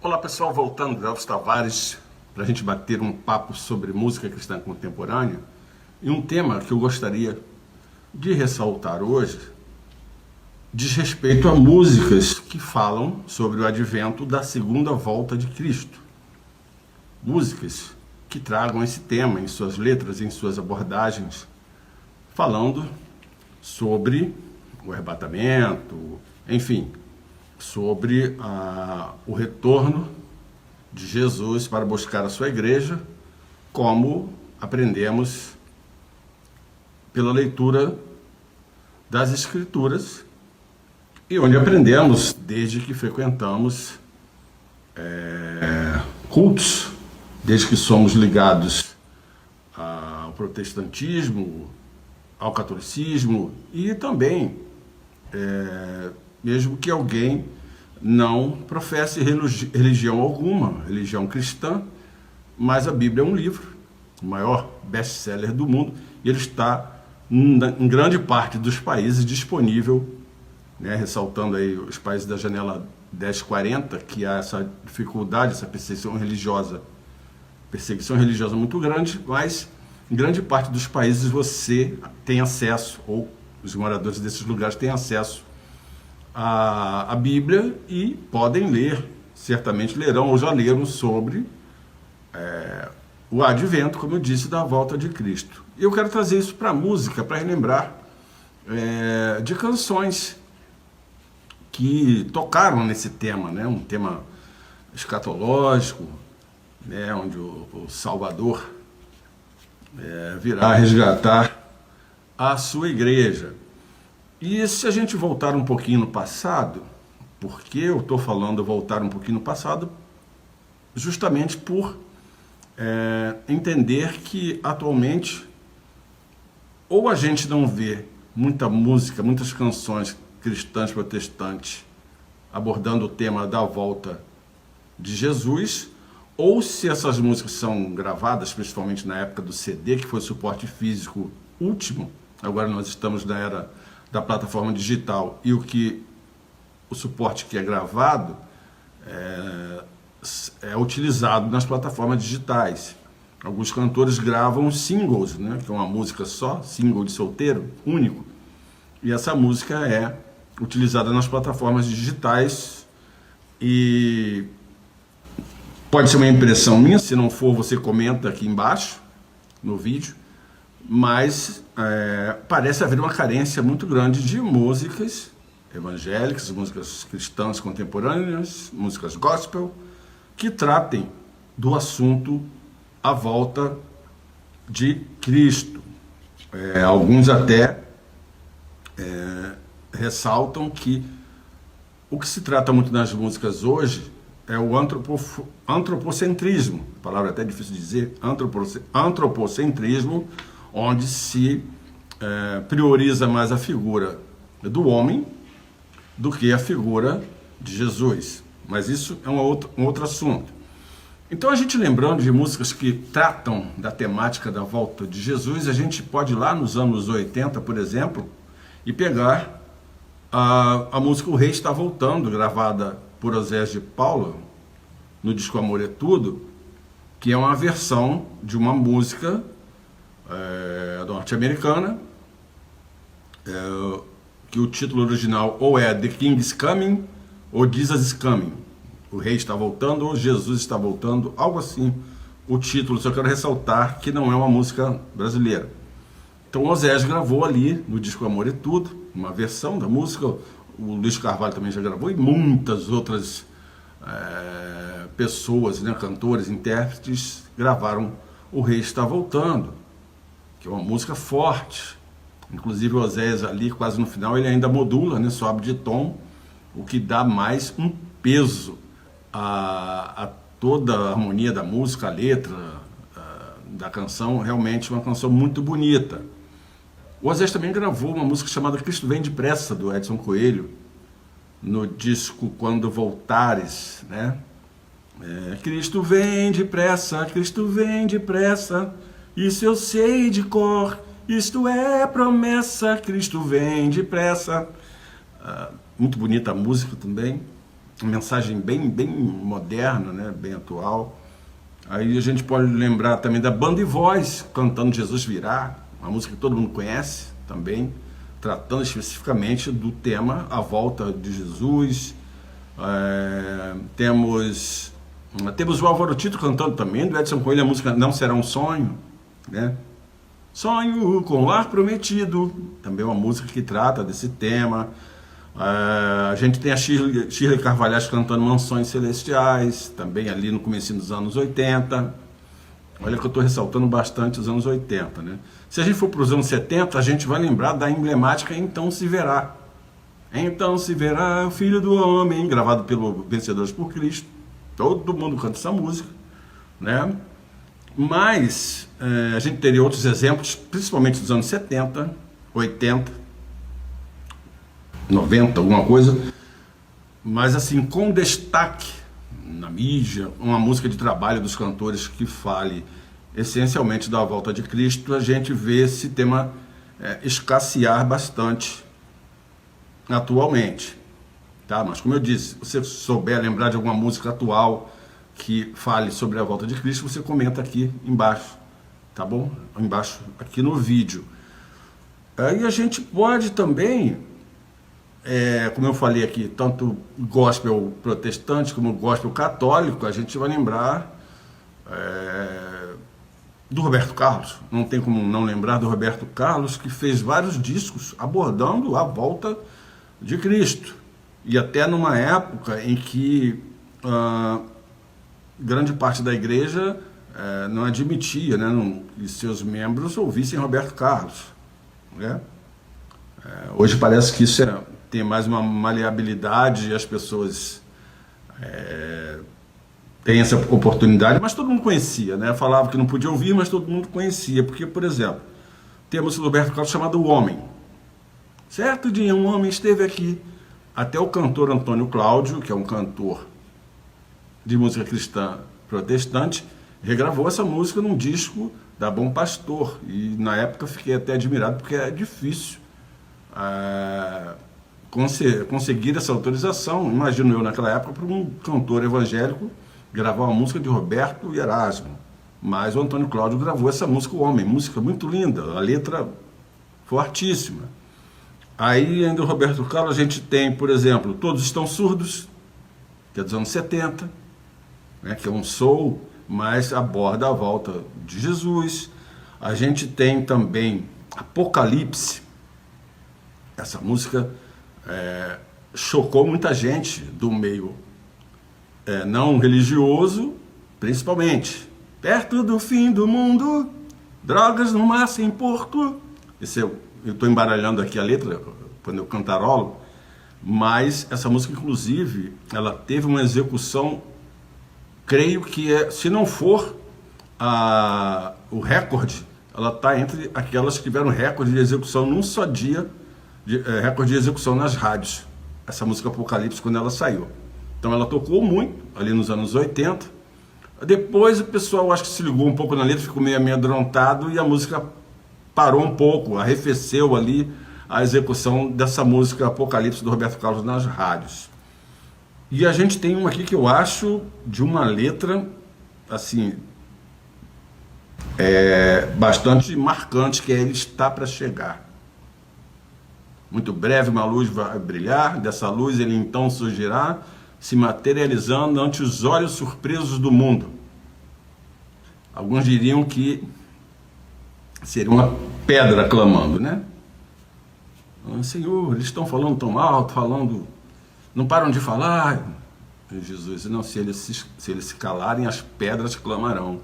Olá pessoal, voltando, Elvis Tavares, para a gente bater um papo sobre música cristã contemporânea. E um tema que eu gostaria de ressaltar hoje diz respeito a músicas que falam sobre o advento da segunda volta de Cristo. Músicas que tragam esse tema em suas letras, em suas abordagens, falando sobre o arrebatamento, enfim, sobre o retorno de Jesus para buscar a sua igreja, como aprendemos pela leitura das Escrituras e onde aprendemos desde que frequentamos cultos, desde que somos ligados ao protestantismo, ao catolicismo e também mesmo que alguém não professe religião alguma, religião cristã, mas a Bíblia é um livro, o maior best-seller do mundo, e ele está em grande parte dos países disponível, né, ressaltando aí os países da janela 1040, que há essa dificuldade, essa perseguição religiosa muito grande, mas em grande parte dos países você tem acesso, ou os moradores desses lugares têm acesso a Bíblia e podem ler, certamente lerão ou já leram sobre o advento, como eu disse, da volta de Cristo. E eu quero trazer isso para a música, para relembrar de canções que tocaram nesse tema, né? Um tema escatológico, né? Onde o Salvador virá resgatar a sua igreja. E se a gente voltar um pouquinho no passado, por que eu estou falando voltar um pouquinho no passado? Justamente por entender que atualmente ou a gente não vê muita música, muitas canções cristãs protestantes abordando o tema da volta de Jesus, ou se essas músicas são gravadas, principalmente na época do CD, que foi o suporte físico último, agora nós estamos na era da plataforma digital, e o suporte que é gravado é utilizado nas plataformas digitais. Alguns cantores gravam singles, né, que é uma música só, single de solteiro, único, e essa música é utilizada nas plataformas digitais e pode ser uma impressão minha, se não for você comenta aqui embaixo no vídeo, mas parece haver uma carência muito grande de músicas evangélicas, músicas cristãs contemporâneas, músicas gospel, que tratem do assunto a volta de Cristo. Alguns até ressaltam que o que se trata muito nas músicas hoje é o antropocentrismo, palavra até difícil de dizer, antropocentrismo, onde se prioriza mais a figura do homem do que a figura de Jesus. Mas isso é um outro assunto. Então, a gente lembrando de músicas que tratam da temática da volta de Jesus, a gente pode ir lá nos anos 80, por exemplo, e pegar a música O Rei Está Voltando, gravada por Oséias de Paula, no disco Amor é Tudo, que é uma versão de uma música norte-americana, que o título original ou é The King is Coming ou Jesus is Coming. O Rei está voltando ou Jesus está voltando, algo assim. O título, só quero ressaltar que não é uma música brasileira. Então o Oséias gravou ali no disco Amor é Tudo, uma versão da música. O Luiz Carvalho também já gravou e muitas outras pessoas, né, cantores, intérpretes, gravaram O Rei Está Voltando, que é uma música forte. Inclusive o Oséias ali, quase no final, ele ainda modula, né, sobe de tom, o que dá mais um peso a toda a harmonia da música, a letra da canção, realmente uma canção muito bonita. O Oséias também gravou uma música chamada Cristo Vem Depressa, do Edson Coelho, no disco Quando Voltares, né? Cristo vem depressa, isso eu sei de cor, isto é promessa, Cristo vem depressa. Muito bonita a música também. uma mensagem bem moderna, né? Bem atual. Aí a gente pode lembrar também da Banda e Voz, cantando Jesus Virá, uma música que todo mundo conhece também, tratando especificamente do tema A Volta de Jesus. Temos o Álvaro Tito cantando também, do Edson Coelho, a música Não Será um Sonho, né? Sonho com o Lar Prometido, também uma música que trata desse tema. A gente tem a Shirley Carvalhais cantando Mansões Celestiais, também ali no comecinho dos anos 80. Olha que eu estou ressaltando bastante os anos 80, né? Se a gente for para os anos 70, a gente vai lembrar da emblemática Então Se Verá. Então se verá o Filho do Homem, gravado pelo Vencedores por Cristo. Todo mundo canta essa música, né? Mas a gente teria outros exemplos, principalmente dos anos 70, 80, 90, alguma coisa. Mas assim, com destaque na mídia, uma música de trabalho dos cantores que fale essencialmente da volta de Cristo, a gente vê esse tema escassear bastante atualmente, tá? Mas como eu disse, se você souber lembrar de alguma música atual que fale sobre a volta de Cristo, você comenta aqui embaixo, tá bom? Embaixo aqui no vídeo. Aí a gente pode também, como eu falei aqui, tanto gospel protestante como gospel católico, a gente vai lembrar do Roberto Carlos. Não tem como não lembrar do Roberto Carlos, que fez vários discos abordando a volta de Cristo, e até numa época em que grande parte da igreja não admitia, né, que seus membros ouvissem Roberto Carlos, né? Hoje parece que isso tem mais uma maleabilidade e as pessoas têm essa oportunidade, mas todo mundo conhecia, né? Falava que não podia ouvir, mas todo mundo conhecia, porque, por exemplo, temos o Roberto Carlos chamado O Homem. Certo dia um homem esteve aqui. Até o cantor Antônio Cláudio, que é um cantor de música cristã protestante, regravou essa música num disco da Bom Pastor. E na época fiquei até admirado, porque é difícil conseguir essa autorização, imagino eu naquela época, para um cantor evangélico gravar uma música de Roberto e Erasmo. Mas o Antônio Cláudio gravou essa música, O Homem, música muito linda, a letra fortíssima. Aí, ainda o Roberto Carlos, a gente tem, por exemplo, Todos Estão Surdos, que é dos anos 70, né, que é um soul, mas aborda a volta de Jesus. A gente tem também Apocalipse. Essa música chocou muita gente do meio não religioso, principalmente. Perto do fim do mundo, drogas no mar sem porto. Eu estou embaralhando aqui a letra quando eu cantarolo, mas essa música, inclusive, ela teve uma execução, creio que se não for o recorde, ela está entre aquelas que tiveram recorde de execução num só dia, recorde de execução nas rádios, essa música Apocalipse, quando ela saiu. Então ela tocou muito, ali nos anos 80, depois o pessoal acho que se ligou um pouco na letra, ficou meio amedrontado e a música parou um pouco, arrefeceu ali a execução dessa música Apocalipse do Roberto Carlos nas rádios. E a gente tem uma aqui que eu acho de uma letra, assim, bastante marcante, que é Ele Está para Chegar. Muito breve uma luz vai brilhar, dessa luz ele então surgirá, se materializando ante os olhos surpresos do mundo. Alguns diriam que seria uma pedra clamando, né? Senhor, eles estão falando tão alto, não param de falar. E Jesus, não, se eles se calarem, as pedras clamarão.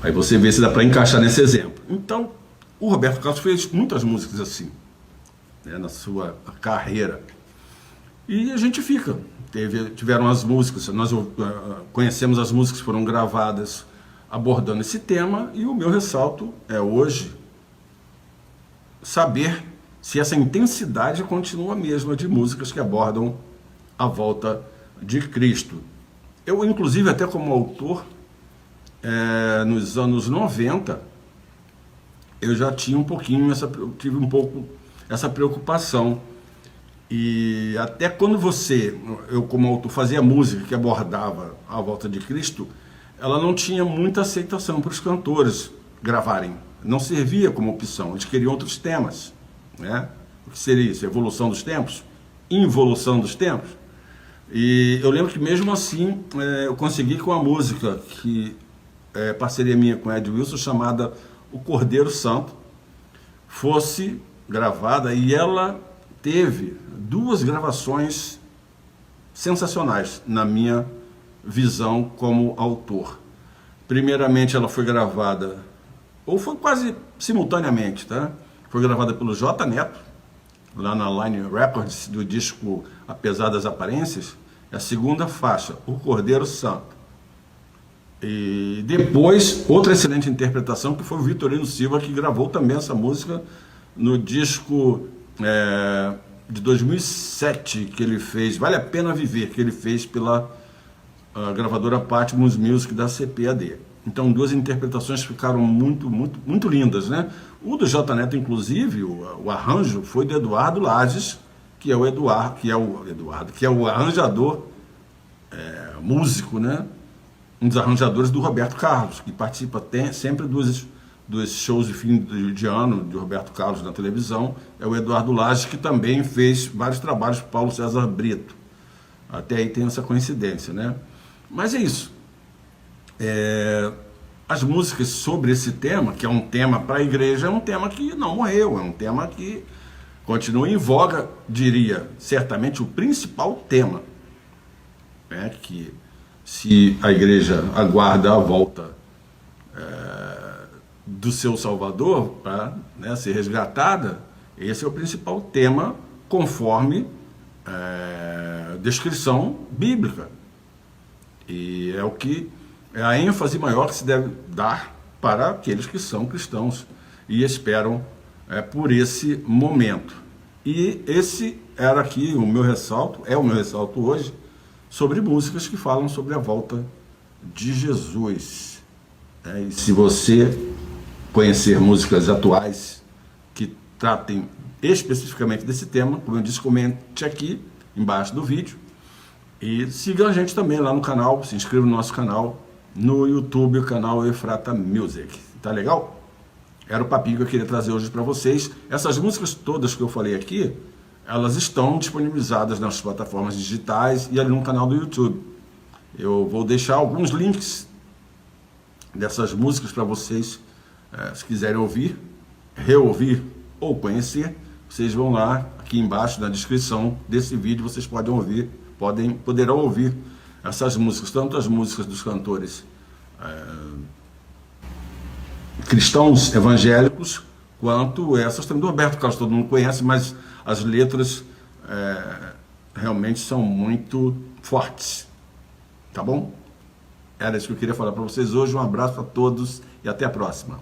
Aí você vê se dá para encaixar nesse exemplo. Então, o Roberto Carlos fez muitas músicas assim, né, na sua carreira. E a gente fica. Tiveram as músicas, nós conhecemos as músicas que foram gravadas abordando esse tema, e o meu ressalto é hoje saber se essa intensidade continua a mesma de músicas que abordam a volta de Cristo. Eu, inclusive, até como autor, nos anos 90, eu já tinha tive um pouco essa preocupação E até quando eu como autor, fazia música que abordava a volta de Cristo, ela não tinha muita aceitação para os cantores gravarem. Não servia como opção, eles queriam outros temas, né? O que seria isso? Evolução dos tempos? Involução dos tempos? E eu lembro que mesmo assim eu consegui com a música, que é parceria minha com Ed Wilson, chamada O Cordeiro Santo, fosse gravada, e ela teve 2 gravações sensacionais na minha visão como autor. Primeiramente ela foi gravada, ou foi quase simultaneamente, tá? Foi gravada pelo J Neto, lá na Line Records, do disco Apesar das Aparências, é a segunda faixa, O Cordeiro Santo. E depois, outra excelente interpretação, que foi o Vitorino Silva, que gravou também essa música no disco de 2007, que ele fez, Vale a Pena Viver, que ele fez pela gravadora Patmos Music da CPAD. Então, 2 interpretações ficaram muito, muito, muito lindas, né? O do J Neto, inclusive, o arranjo foi do Eduardo Lages, que é o arranjador, músico, né? Um dos arranjadores do Roberto Carlos, que participa sempre dos shows de fim de ano de Roberto Carlos na televisão. É o Eduardo Lages, que também fez vários trabalhos para Paulo César Brito. Até aí tem essa coincidência, né? Mas é isso. As músicas sobre esse tema, que é um tema para a igreja, é um tema que não morreu, é um tema que continua em voga, diria, certamente o principal tema, né? Que se a igreja aguarda a volta do seu Salvador para, né, ser resgatada, esse é o principal tema, conforme descrição bíblica. E é a ênfase maior que se deve dar para aqueles que são cristãos e esperam por esse momento. E esse era aqui o meu ressalto hoje, sobre músicas que falam sobre a volta de Jesus. E se você conhecer músicas atuais que tratem especificamente desse tema, como eu disse, comente aqui embaixo do vídeo. E siga a gente também lá no canal, se inscreva no nosso canal, no YouTube, o canal Efrata Music. Tá legal? Era o papinho que eu queria trazer hoje para vocês. Essas músicas todas que eu falei aqui, elas estão disponibilizadas nas plataformas digitais e ali no canal do YouTube. Eu vou deixar alguns links dessas músicas para vocês, se quiserem ouvir, reouvir ou conhecer. Vocês vão lá, aqui embaixo na descrição desse vídeo, vocês poderão ouvir essas músicas, tanto as músicas dos cantores cristãos evangélicos, quanto essas também do Roberto Carlos, todo mundo conhece, mas as letras realmente são muito fortes. Tá bom? Era isso que eu queria falar para vocês hoje. Um abraço a todos e até a próxima.